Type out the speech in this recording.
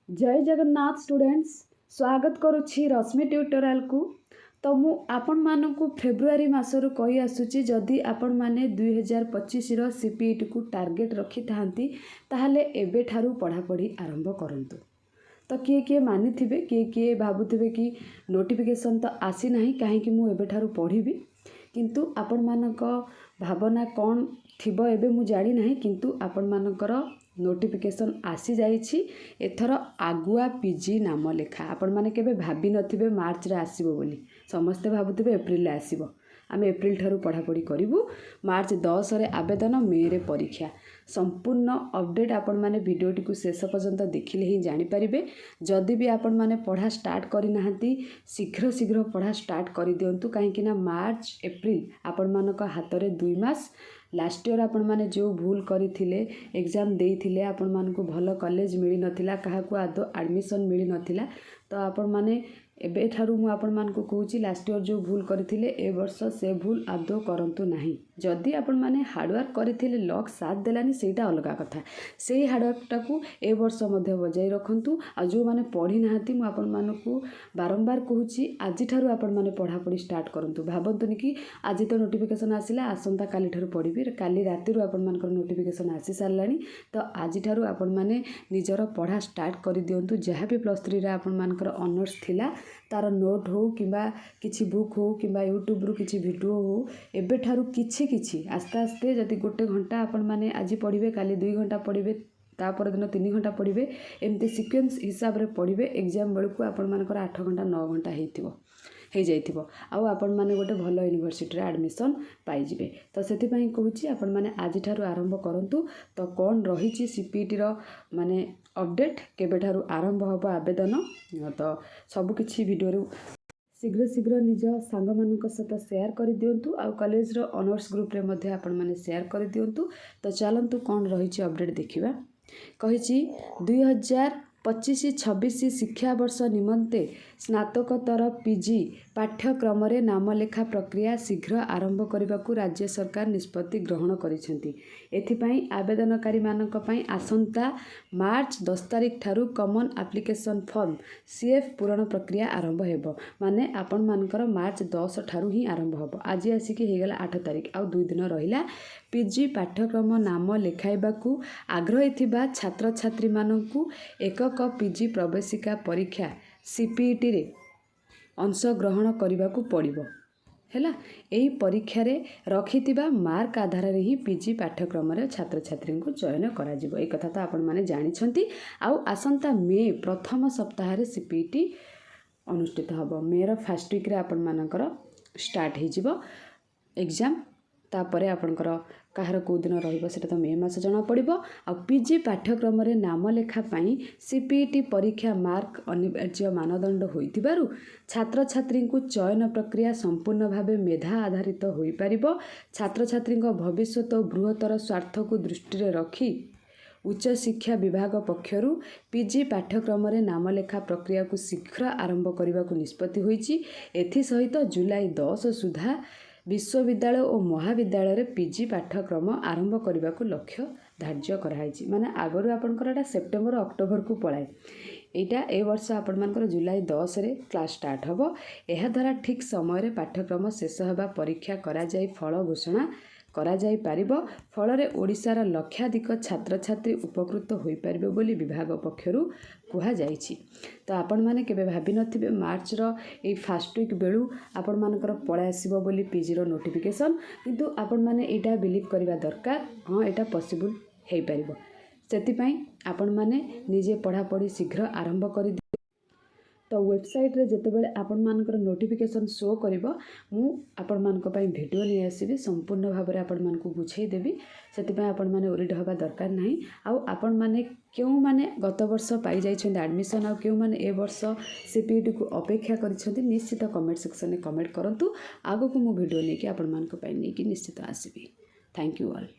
जय जगन्नाथ स्टूडेंट्स स्वागत करुछि रश्मि ट्यूटोरियल को। तो मु आपण मानकु फेब्रुआरी मासरु कही आसुची जदि आपण माने 2025 रो सीपीईटी को टार्गेट रखी थांती ताहले एबे ठारू पढ़ा पढ़ी आरंभ करंतु। तो किए किए मानि थिबे किए किए भाबुथिबे कि नोटिफिकेशन तो आसी नाही काहे कि मु एबे ठारू पढ़िबी, किंतु आपण मानक भावना कौन थिबो एबे मु जानि नाही, किंतु आपण मानकर नोटिफिकेशन आसी जाइछि। एथर आगुआ पीजी नाम लेखा आपण माने केबे भाबी नथिबे मार्च रे आसीबो बोली, समस्ते भाबुथिबे एप्रिल रे आसीबो। आम एप्रिल ठारू पढ़ापढ़ी करूँ। मार्च 10 रे आवेदन, मे रे परीक्षा। संपूर्ण अपडेट आपण माने वीडियोटी को शेष पर्यंत देखिले ही जानि परिबे। जदि भी आपण माने पढ़ा स्टार्ट करि नाहंती शीघ्र शीघ्र पढ़ा स्टार्ट करि दियंतु, काहे कि ना मार्च एप्रिल आपण मानक हाथ रे 2 मास। लास्ट ईयर आपण माने जो भूल करथिले एग्जाम देइथिले आपण मानकु भल कॉलेज मिली नथिला, काहाकु आदो एडमिशन मिली नथिला, तो आपण माने एबे ठारू मु आपण मानकु कहूची लास्ट ईयर जो भूल करथिले ए वर्ष से भूल आदो करंतु नाही। जदि आपण माने हार्डवर्क करथिले लक साथ देलानी सेटा अलगा कथा, सेही हार्डवर्क टाकू ए वर्ष मध्ये बजाई रखंतु। आ जो माने पढ़ी नाहंती मु आपण मानकु बारंबार कहूची आज ठारू आपण माने पढ़ा पढ़ी स्टार्ट करंतु। भाबंतुनी कि आज तो नोटिफिकेशन आसिला आसंता काली ठारू पढ़िबी, काली राति रो आपण मानकर नोटिफिकेशन आसी सारलानी, तो आज ठारू आपण माने निजर पढ़ा स्टार्ट करि दियंतु। जहाँ भी +3 रे आपण मानकर ऑनर्स थिला तार नोट हो किंबा किछि बुक हो किंबा यूट्यूब रु किछि वीडियो हो, एबे ठारू किछि किछि आस्ते आस्ते जदि 1 घंटा आपण माने आज पढ़िबे, काली 2 घंटा पढ़िबे, तापर दिन 3 घंटा पढ़िबे, एमती सिक्वेन्स हिसाब रे पढ़िबे। एग्जाम बेलू आपण मानकर 8 घंटा 9 घंटा हो जाइथिबो, आउ आपण माने गोटे भल यूनिवर्सिटी रे एडमिशन पाई जिवे। तो सेति पई कहूची आपण माने आज ठारू आरंभ करंतु। तो कोन रहिछि सीपीईटी रो माने अपडेट, केबे ठारू आरंभ हबो आवेदन, तो सब किछि वीडियो रे शीघ्र शीघ्र निज सांग मानक सहित शेयर कर दियंतु। आ कॉलेज रो ऑनर्स ग्रुप रे मध्ये आपण माने शेयर कर दियंतु। तो चलंतु कोन रहिछि अपडेट देखिबा। कहिछि 2025-26 शिक्षावर्ष निमंते स्नातकोत्तर पीजी पाठ्यक्रम रे नामलेखा प्रक्रिया शीघ्र आरंभ करने राज्य सरकार निष्पत्ति ग्रहण करिसेंती। एथिपाई आवेदनकारी मानक पई आसंता मार्च 10 तारिख ठारू कॉमन एप्लिकेशन फॉर्म सीएफ पूरण प्रक्रिया आरंभ हेबो। माने आपण मानकर मार्च 10 ठारू ही आरंभ हेबो। आज आसिक हे गेला 8 तारिख, आ 2 दिन रहिला पीजी पाठ्यक्रम नाम लेखाइबाकू आग्रही थिबा छात्र छात्री मानकू एकक पीजी प्रवेशिका परीक्षा सीपीईटी रे अंश ग्रहण करने पड़ो है। यही परीक्षा रे रखिथिबा मार्क आधार रे ही पीजी पाठ्यक्रम रे छात्र छात्री को चयन करा जिवो। ए कथा तो आपण माने जानिछंती। आउ आसंता मे प्रथम सप्ताह रे सीपीईटी अनुष्ठित हबो। मे रो फर्स्ट वीक रे आपण मानकर स्टार्ट हे जिवो एग्जाम। तापरे आपणकर कहार को दिन रहिबो सेटा तो मे मास जना पड़िबो। आ पीजी पाठ्यक्रम रे नाम लेखा पई सीपीईटी परीक्षा मार्क अनिवार्य मानदंड होइतिबारु छात्र छात्री को चयन प्रक्रिया संपूर्ण भावे मेधा आधारित होई परिबो। छात्र छात्री भविष्यत और बृहत्तर स्वार्थ को दृष्टि रे रखी उच्च शिक्षा विभाग पक्षरु पीजी पाठ्यक्रम रे नाम लेखा प्रक्रिया को शीघ्र आरंभ करने को निष्पत्ति होइछि। एथि सहित जुलाई 10 सुधा विश्वविद्यालय और महाविद्यालय रे पीजी पाठ्यक्रम आरंभ करने को लक्ष्य धार्य कराई। माने आगरू आपनकर सेप्टेम्बर अक्टोबर को पलाए, एटा ए वर्ष आपण मानकर जुलाई 10 रे क्लास स्टार्ट हबो। एहा द्वारा ठीक समय रे पाठ्यक्रम शेष होबा परीक्षा करा जाई फल घोषणा करा जाई पारिबो। फल रे ओडिशार लक्षाधिक छात्र छात्री उपकृत होई पारिबो बोली विभाग पक्षरु कुहा जाईछि। तो आपण माने केबे भाबी नथिबे मार्च रो ए फर्स्ट वीक बेलू आपण मानकर पळा आसीबो बोली पीजी रो नोटिफिकेशन, किंतु आपण माने एटा बिलीव करबा दरकार, हां एटा पॉसिबल हेई पारिबो। सेति पई आपण माने निजे पढ़ा पढ़ी शीघ्र आरंभ करि। तो वेबसाइट रे जते बेले आपण मानकर नोटिफिकेशन शो करिवो मु आपण मानक पई वीडियो नै आसीबी, संपूर्ण भाव रे आपण मानकु बुझाई देबी। सेति पई आपण माने ओरिड हबा दरकार नाही। आ आपण माने केउ माने गत वर्ष पाई जाई छन एडमिशन, आ केउ माने ए वर्ष सीपीईटी को अपेक्षा करिसथि निश्चित कमेंट सेक्शन में कमेंट करंतु। आगो को मु वीडियो नै कि आपण मानक पई नै कि निश्चित आसीबी। Thank you all.